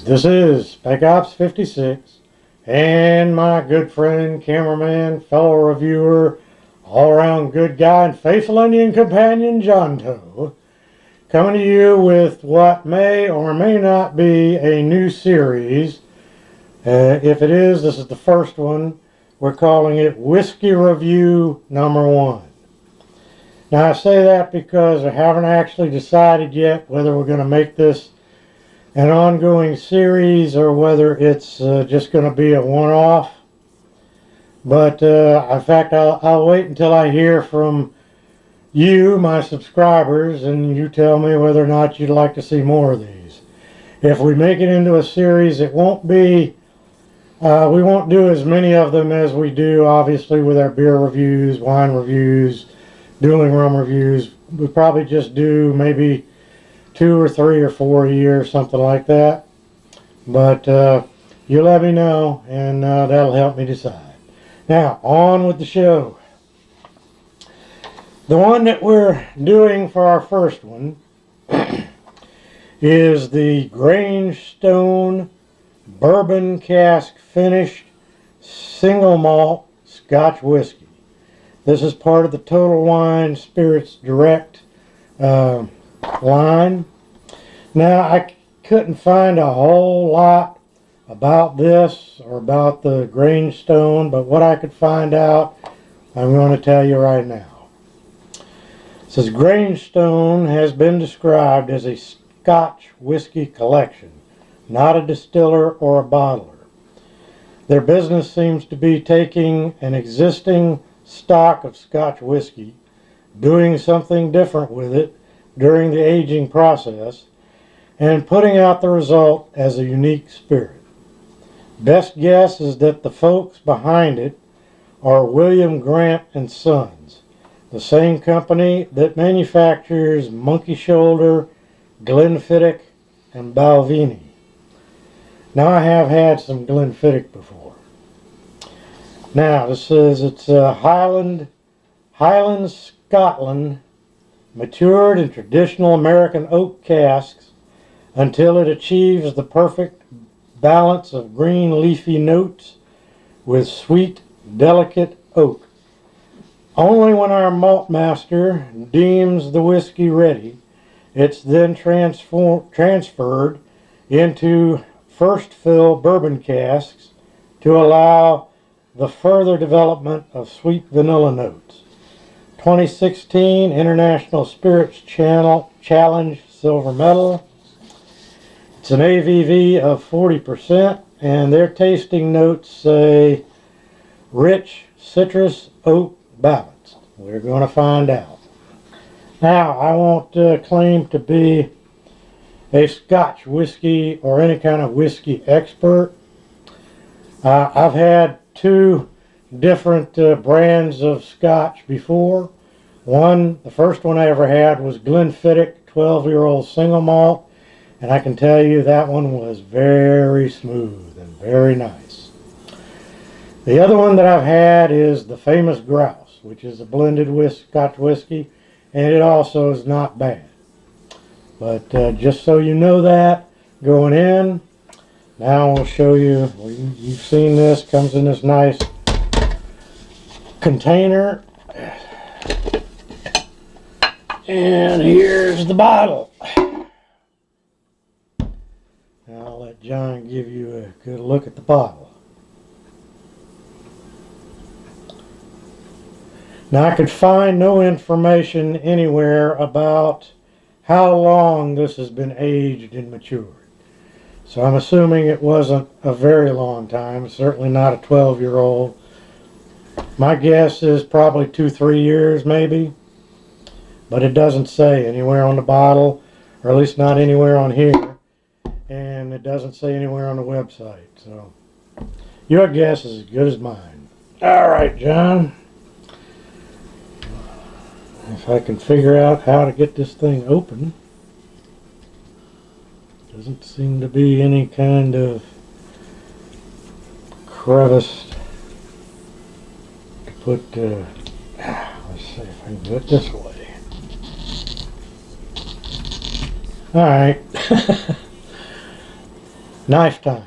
This is Spec Ops 56 and my good friend, cameraman, fellow reviewer, all-around good guy and faithful Indian companion, John Toe, coming to you with what may or may not be a new series. If it is, this is the first one. We're calling it Whiskey Review Number 1. Now I say that because I haven't actually decided yet whether we're going to make this an ongoing series or whether it's just going to be a one-off. But in fact, I'll wait until I hear from you, my subscribers, and you tell me whether or not you'd like to see more of these. If we make it into a series, it won't be, we won't do as many of them as we do, obviously, with our beer reviews, wine reviews, dueling rum reviews. We'll probably just do maybe 2 or 3 or 4 a year, something like that. But you let me know, and that'll help me decide. Now, on with the show. The one that we're doing for our first one is the Grangestone Bourbon Cask Finished Single Malt Scotch Whiskey. This is part of the Total Wine Spirits Direct line. Now, I couldn't find a whole lot about this or about the Grangestone, but what I could find out, I'm going to tell you right now. It says Grangestone has been described as a Scotch whiskey collection, not a distiller or a bottler. Their business seems to be taking an existing stock of Scotch whiskey, doing something different with it during the aging process, and putting out the result as a unique spirit. Best guess is that the folks behind it are William Grant and Sons, the same company that manufactures Monkey Shoulder, Glenfiddich, and Balvenie. Now, I have had some Glenfiddich before. Now, this says it's Highlands, Scotland, matured in traditional American oak casks until it achieves the perfect balance of green leafy notes with sweet, delicate oak. Only when our Malt Master deems the whiskey ready, it's then transferred into first fill bourbon casks to allow the further development of sweet vanilla notes. 2016 International Spirits Challenge Silver Medal. It's an ABV of 40%, and their tasting notes say rich citrus oak balanced. We're going to find out. Now, I won't claim to be a Scotch whiskey or any kind of whiskey expert. I've had 2 different brands of Scotch before. The first one I ever had was Glenfiddich 12-year-old single malt, and I can tell you that one was very smooth and very nice. The other one that I've had is the famous Grouse, which is a blended Scotch whiskey, and it also is not bad. But just so you know that going in, now I'll show you. You've seen this, comes in this nice container, and here's the bottle. Now I'll let John give you a good look at the bottle. Now, I could find no information anywhere about how long this has been aged and matured. So I'm assuming it wasn't a very long time, certainly not a 12-year-old. My guess is probably 2-3 years maybe, but it doesn't say anywhere on the bottle, or at least not anywhere on here, and it doesn't say anywhere on the website. So your guess is as good as mine. All right, John. If I can figure out how to get this thing open. Doesn't seem to be any kind of crevice to put, let's see if I can do it this way. Alright. Knife time.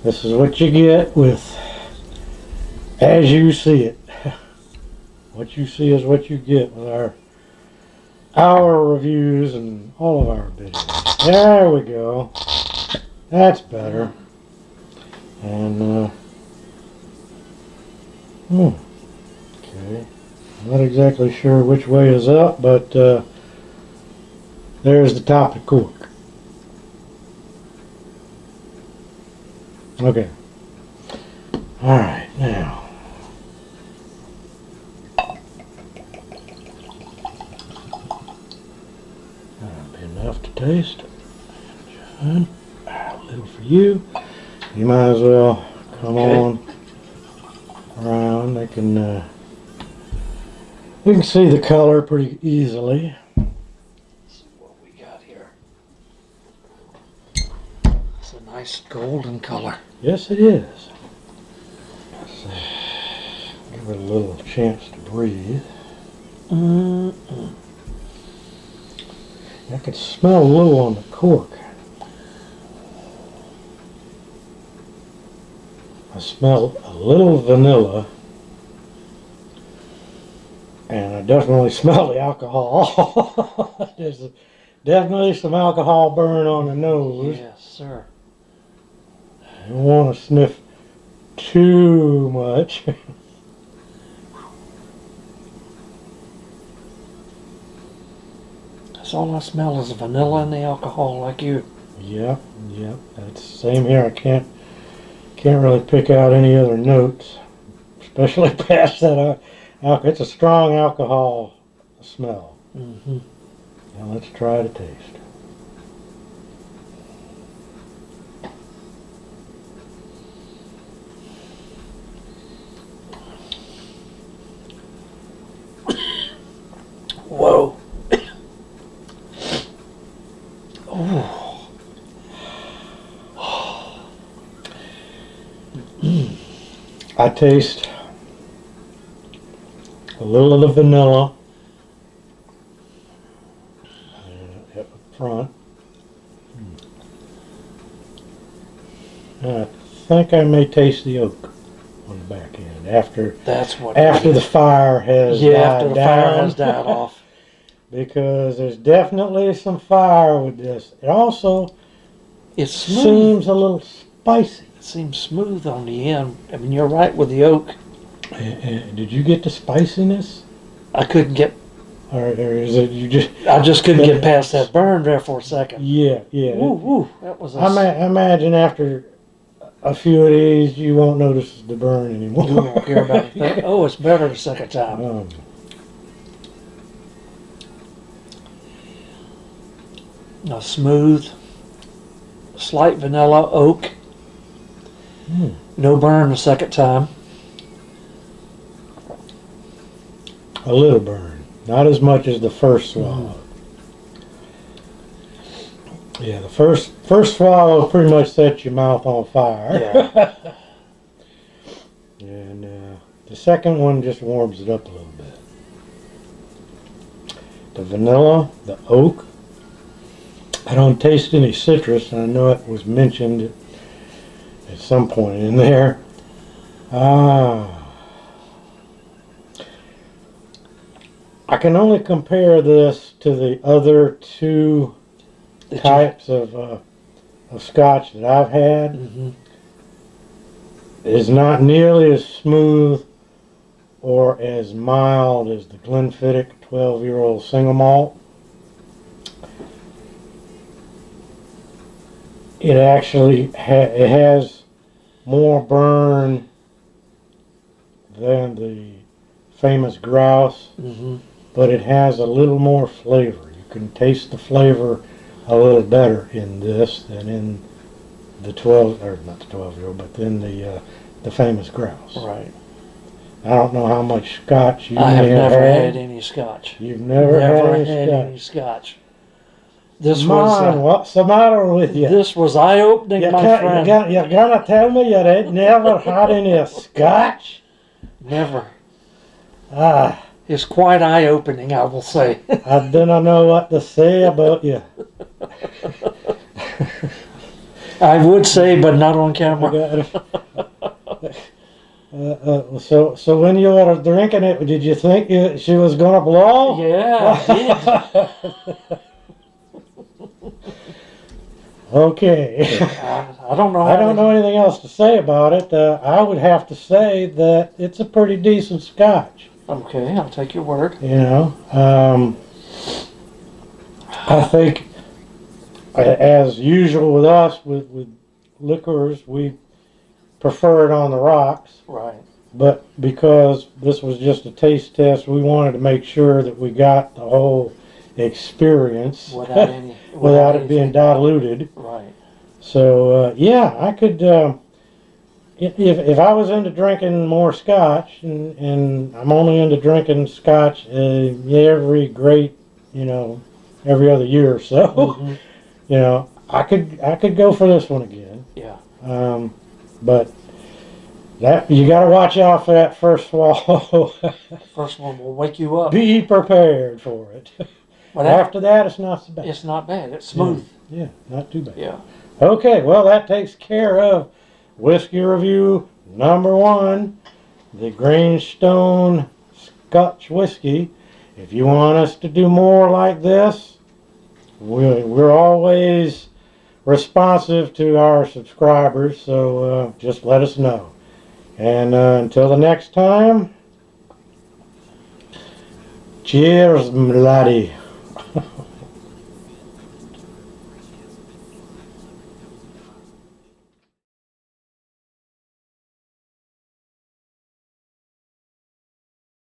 This is what you get with As You See It. What you see is what you get with our reviews and all of our videos. There we go. That's better. And okay. I'm not exactly sure which way is up, but there's the top of the cork. Okay. All right, now. That'll be enough to taste. John, a little for you. You might as well come on around. They can, you can see the color pretty easily. Let's see what we got here. It's a nice golden color. Yes, it is. Let's give it a little chance to breathe. I could smell a little on the cork. I smell a little vanilla, and I definitely smell the alcohol. There's definitely some alcohol burn on the nose. Yes, sir. I don't want to sniff too much. That's all I smell is the vanilla and the alcohol, like you. Yep. That's the same here. I can't really pick out any other notes, especially past that. It's a strong alcohol smell. Mm-hmm. Now let's try to taste. Whoa. Oh. I taste a little of the vanilla up front. I think I may taste the oak on the back end after the fire has after the fire down. has died off. Because there's definitely some fire with this. It also seems a little spicy. It seems smooth on the end. I mean, you're right with the oak. Did you get the spiciness? I couldn't get. Or is it you just? I just couldn't get past that burn there for a second. Yeah. Woo. That was. I imagine after a few of these, you won't notice the burn anymore. You won't care about it. Oh, it's better the second time. Now smooth, slight vanilla oak. No burn the second time. A little burn, not as much as the first swallow. Yeah, the first swallow pretty much sets your mouth on fire. Yeah. And the second one just warms it up a little bit. The vanilla, the oak. I don't taste any citrus, and I know it was mentioned at some point in there. I can only compare this to the other two types of Scotch that I've had. Mm-hmm. It's not nearly as smooth or as mild as the Glenfiddich 12-year-old single malt. It actually it has more burn than the famous grouse, but it has a little more flavor. You can taste the flavor a little better in this than in the 12, or not the 12-year-old, but then the famous grouse. Right. I don't know how much Scotch you I have may never had. had any Scotch. You've never had any Scotch. This what's the matter with you? This was eye-opening, my friend. You're gonna tell me you ain't never had any Scotch? Never. It's quite eye-opening, I will say. I do not know what to say about you. I would say, but not on camera. So when you were drinking it, did you think she was going to blow? Yeah, I did. Okay. I don't know. I don't know anything else to say about it. I would have to say that it's a pretty decent Scotch. Okay, I'll take your word. You know, I think, as usual with us, with liquors, we prefer it on the rocks. Right. But because this was just a taste test, we wanted to make sure that we got the whole experience without it being diluted. Right. So yeah, I could. If I was into drinking more Scotch, and I'm only into drinking Scotch every other year or so, Mm-hmm. you know, I could go for this one again. Yeah. But that you got to watch out for that first swallow. First one will wake you up. Be prepared for it. But After that, it's not so bad. it's not bad. It's smooth. Yeah, not too bad. Yeah. Okay, well that takes care of whiskey review number 1, the Grangestone Scotch whiskey. If you want us to do more like this, we're always responsive to our subscribers, so just let us know. And until the next time, cheers, my laddie.